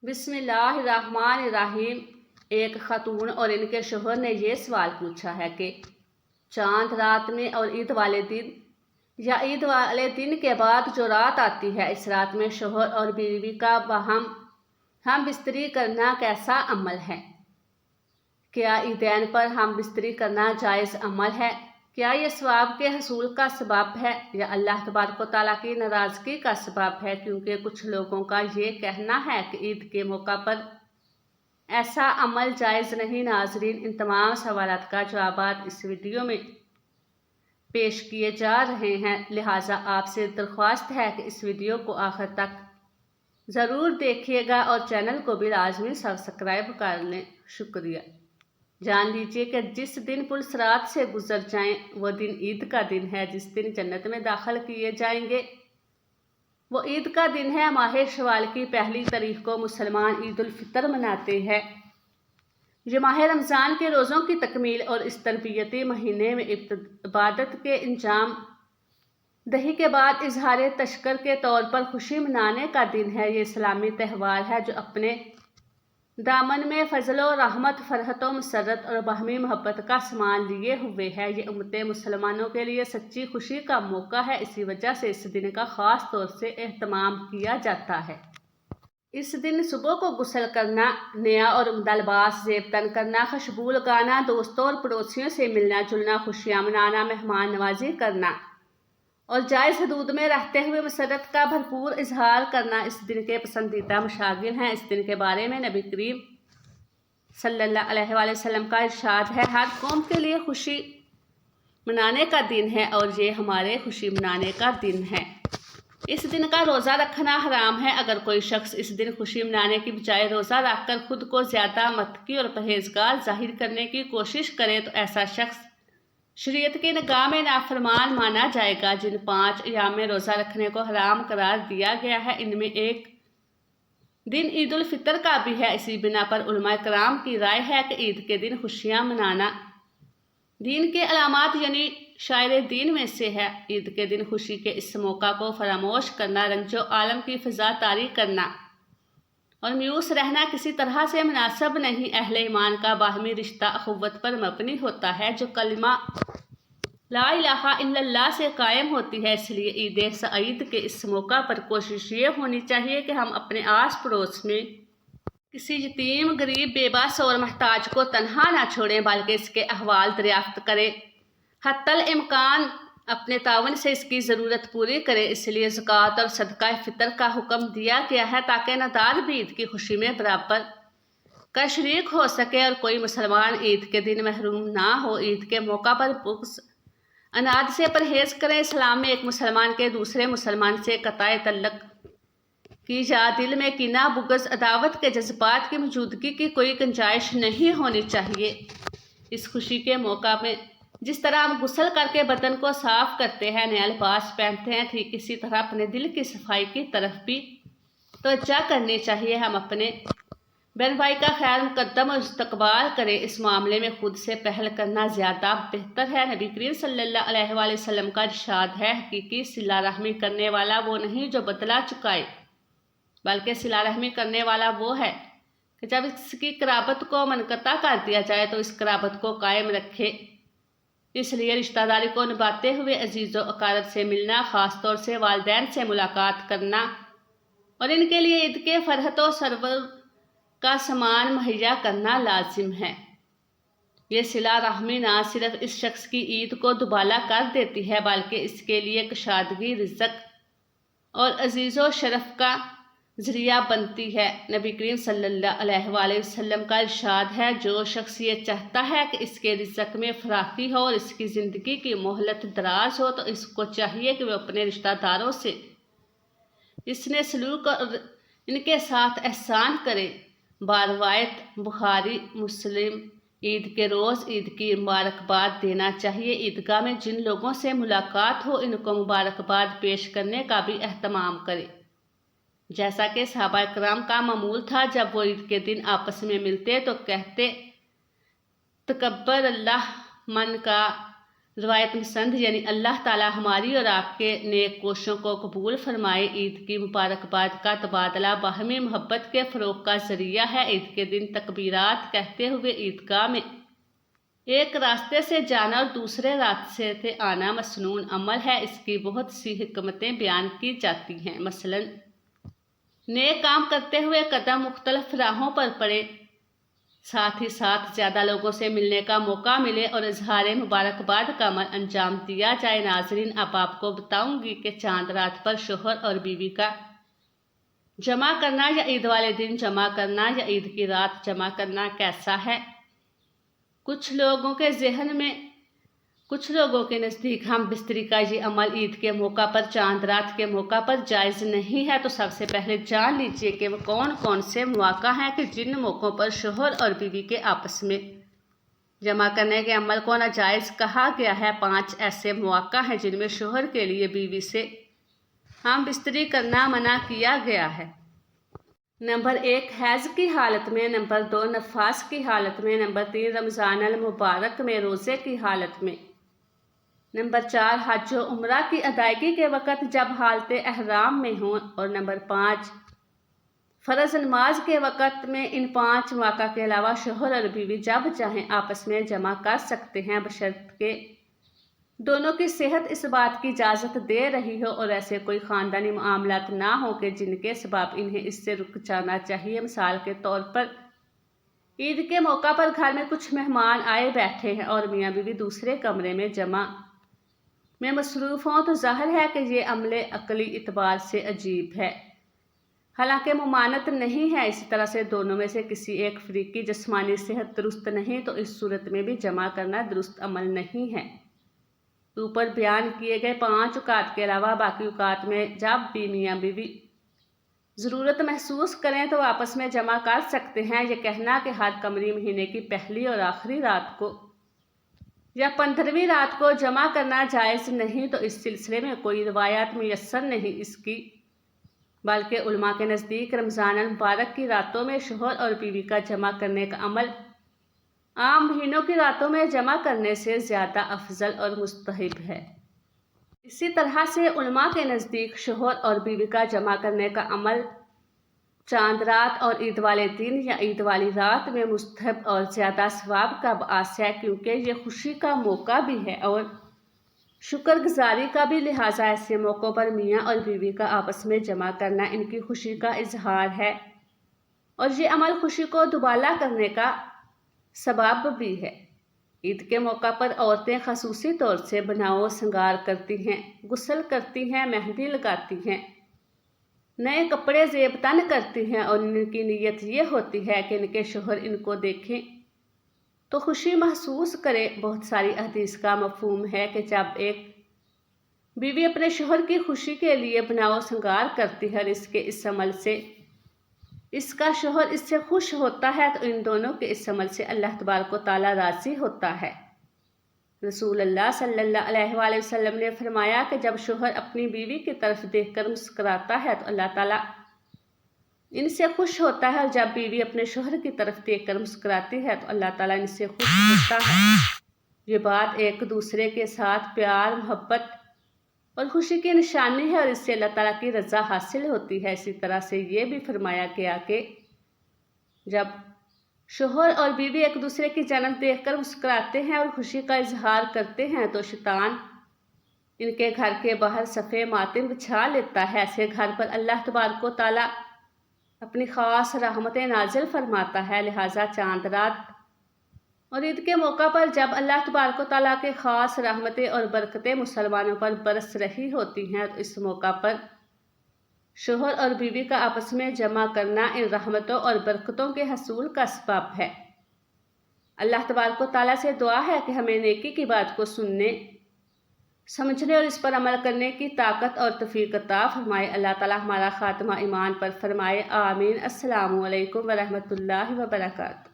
بسم اللہ الرحمن الرحیم۔ ایک خاتون اور ان کے شوہر نے یہ سوال پوچھا ہے کہ چاند رات میں اور عید والے دن یا عید والے دن کے بعد جو رات آتی ہے، اس رات میں شوہر اور بیوی کا باہم ہم بستری کرنا کیسا عمل ہے؟ کیا عیدین پر ہم بستری کرنا جائز عمل ہے؟ کیا یہ ثواب کے حصول کا سبب ہے یا اللہ تبارک و تعالیٰ کی ناراضگی کا سبب ہے؟ کیونکہ کچھ لوگوں کا یہ کہنا ہے کہ عید کے موقع پر ایسا عمل جائز نہیں۔ ناظرین، ان تمام سوالات کا جوابات اس ویڈیو میں پیش کیے جا رہے ہیں، لہٰذا آپ سے درخواست ہے کہ اس ویڈیو کو آخر تک ضرور دیکھیے گا اور چینل کو بھی لازمی سبسکرائب کر لیں۔ شکریہ۔ جان لیجیے کہ جس دن پلسرات سے گزر جائیں وہ دن عید کا دن ہے۔ جس دن جنت میں داخل کیے جائیں گے وہ عید کا دن ہے۔ ماہ شوال کی پہلی تاریخ کو مسلمان عید الفطر مناتے ہیں۔ یہ ماہ رمضان کے روزوں کی تکمیل اور اس تربیتی مہینے میں عبادت کے انجام دہی کے بعد اظہار تشکر کے طور پر خوشی منانے کا دن ہے۔ یہ اسلامی تہوار ہے جو اپنے دامن میں فضل و رحمت، فرحت و مسرت اور باہمی محبت کا سامان لیے ہوئے ہے۔ یہ امت مسلمانوں کے لیے سچی خوشی کا موقع ہے، اسی وجہ سے اس دن کا خاص طور سے اہتمام کیا جاتا ہے۔ اس دن صبح کو غسل کرنا، نیا اور عمدہ لباس زیب تن کرنا، خوشبو لگانا، دوستوں اور پڑوسیوں سے ملنا جلنا، خوشیاں منانا، مہمان نوازی کرنا اور جائز حدود میں رہتے ہوئے مسرت کا بھرپور اظہار کرنا اس دن کے پسندیدہ مشاغل ہیں۔ اس دن کے بارے میں نبی کریم صلی اللہ علیہ وآلہ وسلم کا ارشاد ہے: ہر قوم کے لیے خوشی منانے کا دن ہے اور یہ ہمارے خوشی منانے کا دن ہے۔ اس دن کا روزہ رکھنا حرام ہے۔ اگر کوئی شخص اس دن خوشی منانے کی بجائے روزہ رکھ کر خود کو زیادہ متقی اور پرہیزگار ظاہر کرنے کی کوشش کرے تو ایسا شخص شریعت کی نگاہ میں نافرمان مانا جائے گا۔ جن 5 ایام میں روزہ رکھنے کو حرام قرار دیا گیا ہے، ان میں ایک دن عید الفطر کا بھی ہے۔ اسی بنا پر علماء کرام کی رائے ہے کہ عید کے دن خوشیاں منانا دین کے علامات یعنی شعائر دین میں سے ہے۔ عید کے دن خوشی کے اس موقع کو فراموش کرنا، رنج و عالم کی فضا طاری کرنا اور مایوس رہنا کسی طرح سے مناسب نہیں۔ اہل ایمان کا باہمی رشتہ اخوت پر مبنی ہوتا ہے جو کلمہ لا الہ الا اللہ سے قائم ہوتی ہے۔ اس لیے عید سعید کے اس موقع پر کوشش یہ ہونی چاہیے کہ ہم اپنے آس پڑوس میں کسی یتیم، غریب، بے بس اور محتاج کو تنہا نہ چھوڑیں بلکہ اس کے احوال دریافت کریں، حتی الامکان اپنے تعاون سے اس کی ضرورت پوری کریں۔ اس لیے زکوٰۃ اور صدقہ فطر کا حکم دیا گیا ہے تاکہ نادار بھی عید کی خوشی میں برابر کا شریک ہو سکے اور کوئی مسلمان عید کے دن محروم نہ ہو۔ عید کے موقع پر بغض اناد سے پرہیز کریں۔ اسلام میں ایک مسلمان کے دوسرے مسلمان سے قطع تعلق کی یا دل میں کینہ، بغض، عداوت کے جذبات کی موجودگی کی کوئی گنجائش نہیں ہونی چاہیے۔ اس خوشی کے موقع میں جس طرح ہم غسل کر کے بدن کو صاف کرتے ہیں، نیا لباس پہنتے ہیں، ٹھیک اسی طرح اپنے دل کی صفائی کی طرف بھی توجہ کرنی چاہیے۔ ہم اپنے بہن بھائی کا خیر مقدم اور استقبال کریں۔ اس معاملے میں خود سے پہل کرنا زیادہ بہتر ہے۔ نبی کریم صلی اللہ علیہ وآلہ وسلم کا ارشاد ہے: حقیقی صلہ رحمی کرنے والا وہ نہیں جو بدلہ چکائے، بلکہ صلہ رحمی کرنے والا وہ ہے کہ جب اس کی قرابت کو منقطع کر دیا جائے تو اس قرابت کو قائم رکھے۔ اس لیے رشتہ داری کو نبھاتے ہوئے عزیز و اقارب سے ملنا، خاص طور سے والدین سے ملاقات کرنا اور ان کے لیے عید کے فرحت و سرور کا سامان مہیا کرنا لازم ہے۔ یہ صلہ رحمی نہ صرف اس شخص کی عید کو دوبالا کر دیتی ہے بلکہ اس کے لیے کشادگی رزق اور عزیز و شرف کا ذریعہ بنتی ہے۔ نبی کریم صلی اللہ علیہ وآلہ وسلم کا ارشاد ہے: جو شخص یہ چاہتا ہے کہ اس کے رزق میں فراخی ہو اور اس کی زندگی کی مہلت دراز ہو تو اس کو چاہیے کہ وہ اپنے رشتہ داروں سے حسن سلوک اور ان کے ساتھ احسان کرے۔ باروایت بخاری مسلم عید کے روز عید کی مبارکباد دینا چاہیے۔ عیدگاہ میں جن لوگوں سے ملاقات ہو ان کو مبارکباد پیش کرنے کا بھی اہتمام کرے، جیسا کہ صحابہ کرام کا معمول تھا۔ جب وہ عید کے دن آپس میں ملتے تو کہتے: تقبل اللہ من کا روایت پسند یعنی اللہ تعالیٰ ہماری اور آپ کے نیک کوششوں کو قبول فرمائے۔ عید کی مبارکباد کا تبادلہ باہمی محبت کے فروغ کا ذریعہ ہے۔ عید کے دن تکبیرات کہتے ہوئے عیدگاہ میں ایک راستے سے جانا اور دوسرے راستے سے آنا مسنون عمل ہے۔ اس کی بہت سی حکمتیں بیان کی جاتی ہیں، مثلاً نیک کام کرتے ہوئے قدم مختلف راہوں پر پڑے، ساتھ ہی ساتھ زیادہ لوگوں سے ملنے کا موقع ملے اور اظہار مبارکباد کا عمل انجام دیا جائے۔ ناظرین، اب آپ کو بتاؤں گی کہ چاند رات پر شوہر اور بیوی کا جمع کرنا یا عید والے دن جمع کرنا یا عید کی رات جمع کرنا کیسا ہے۔ کچھ لوگوں کے نزدیک ہم بستری کا یہ عمل عید کے موقع پر، چاند رات کے موقع پر جائز نہیں ہے۔ تو سب سے پہلے جان لیجیے کہ وہ کون کون سے مواقع ہیں کہ جن موقعوں پر شوہر اور بیوی کے آپس میں جمع کرنے کے عمل کو ناجائز کہا گیا ہے۔ 5 ایسے مواقع ہیں جن میں شوہر کے لیے بیوی سے ہم بستری کرنا منع کیا گیا ہے۔ نمبر 1 حیض کی حالت میں، نمبر 2 نفاس کی حالت میں، نمبر 3 رمضان المبارک میں روزے کی حالت میں، نمبر 4 حج و عمرہ کی ادائیگی کے وقت جب حالت احرام میں ہوں، اور نمبر 5 فرض نماز کے وقت میں۔ ان 5 مواقع کے علاوہ شوہر اور بیوی جب چاہیں آپس میں جمع کر سکتے ہیں، بشرطیکہ دونوں کی صحت اس بات کی اجازت دے رہی ہو اور ایسے کوئی خاندانی معاملات نہ ہوں کہ جن کے سبب انہیں اس سے رک جانا چاہیے۔ مثال کے طور پر عید کے موقع پر گھر میں کچھ مہمان آئے بیٹھے ہیں اور میاں بیوی دوسرے کمرے میں جمع میں مصروف ہوں، تو ظاہر ہے کہ یہ عمل عقلی اعتبار سے عجیب ہے، حالانکہ ممانعت نہیں ہے۔ اسی طرح سے دونوں میں سے کسی ایک فریق کی جسمانی صحت درست نہیں تو اس صورت میں بھی جمع کرنا درست عمل نہیں ہے۔ اوپر بیان کیے گئے 5 اوقات کے علاوہ باقی اوقات میں جب بھی میاں بیوی ضرورت محسوس کریں تو آپس میں جمع کر سکتے ہیں۔ یہ کہنا کہ ہر قمری مہینے کی پہلی اور آخری رات کو یا 15ویں رات کو جمع کرنا جائز نہیں، تو اس سلسلے میں کوئی روایات میسر نہیں اس کی، بلکہ علماء کے نزدیک رمضان المبارک کی راتوں میں شوہر اور بیوی کا جمع کرنے کا عمل عام مہینوں کی راتوں میں جمع کرنے سے زیادہ افضل اور مستحب ہے۔ اسی طرح سے علماء کے نزدیک شوہر اور بیوی کا جمع کرنے کا عمل چاند رات اور عید والے دن یا عید والی رات میں مستحب اور زیادہ ثواب کا باعث ہے، کیونکہ یہ خوشی کا موقع بھی ہے اور شکر گزاری کا بھی، لہٰذا ایسے موقعوں پر میاں اور بیوی کا آپس میں جمع کرنا ان کی خوشی کا اظہار ہے اور یہ عمل خوشی کو دوبالا کرنے کا سبب بھی ہے۔ عید کے موقع پر عورتیں خصوصی طور سے بناؤ سنگار کرتی ہیں، غسل کرتی ہیں، مہندی لگاتی ہیں، نئے کپڑے زیب تن کرتی ہیں اور ان کی نیت یہ ہوتی ہے کہ ان کے شوہر ان کو دیکھیں تو خوشی محسوس کرے۔ بہت ساری احادیث کا مفہوم ہے کہ جب ایک بیوی اپنے شوہر کی خوشی کے لیے بناؤ سنگار کرتی ہے اور اس عمل سے اس کا شوہر اس سے خوش ہوتا ہے تو ان دونوں کے اس عمل سے اللہ تبارک و تعالیٰ راضی ہوتا ہے۔ رسول اللہ صلی اللہ علیہ وآلہ وسلم نے فرمایا کہ جب شوہر اپنی بیوی کی طرف دیکھ کر مسکراتا ہے تو اللہ تعالیٰ ان سے خوش ہوتا ہے، اور جب بیوی اپنے شوہر کی طرف دیکھ کر مسکراتی ہے تو اللہ تعالیٰ ان سے خوش ہوتا ہے۔ یہ بات ایک دوسرے کے ساتھ پیار، محبت اور خوشی کی نشانی ہے اور اس سے اللہ تعالیٰ کی رضا حاصل ہوتی ہے۔ اسی طرح سے یہ بھی فرمایا گیا کہ جب شوہر اور بیوی ایک دوسرے کی جنت دیکھ کر مسکراتے ہیں اور خوشی کا اظہار کرتے ہیں تو شیطان ان کے گھر کے باہر صفے ماتم بچھا لیتا ہے۔ ایسے گھر پر اللہ تبارک و تعالیٰ اپنی خاص رحمتیں نازل فرماتا ہے، لہٰذا چاند رات اور عید کے موقع پر جب اللہ تبارک و تعالیٰ کے خاص رحمتیں اور برکتیں مسلمانوں پر برس رہی ہوتی ہیں تو اس موقع پر شوہر اور بیوی کا آپس میں جمع کرنا ان رحمتوں اور برکتوں کے حصول کا سبب ہے۔ اللہ تبارک و تعالیٰ سے دعا ہے کہ ہمیں نیکی کی بات کو سننے، سمجھنے اور اس پر عمل کرنے کی طاقت اور توفیق عطا فرمائے۔ اللہ تعالیٰ ہمارا خاتمہ ایمان پر فرمائے، آمین۔ السلام علیکم ورحمۃ اللہ وبرکاتہ۔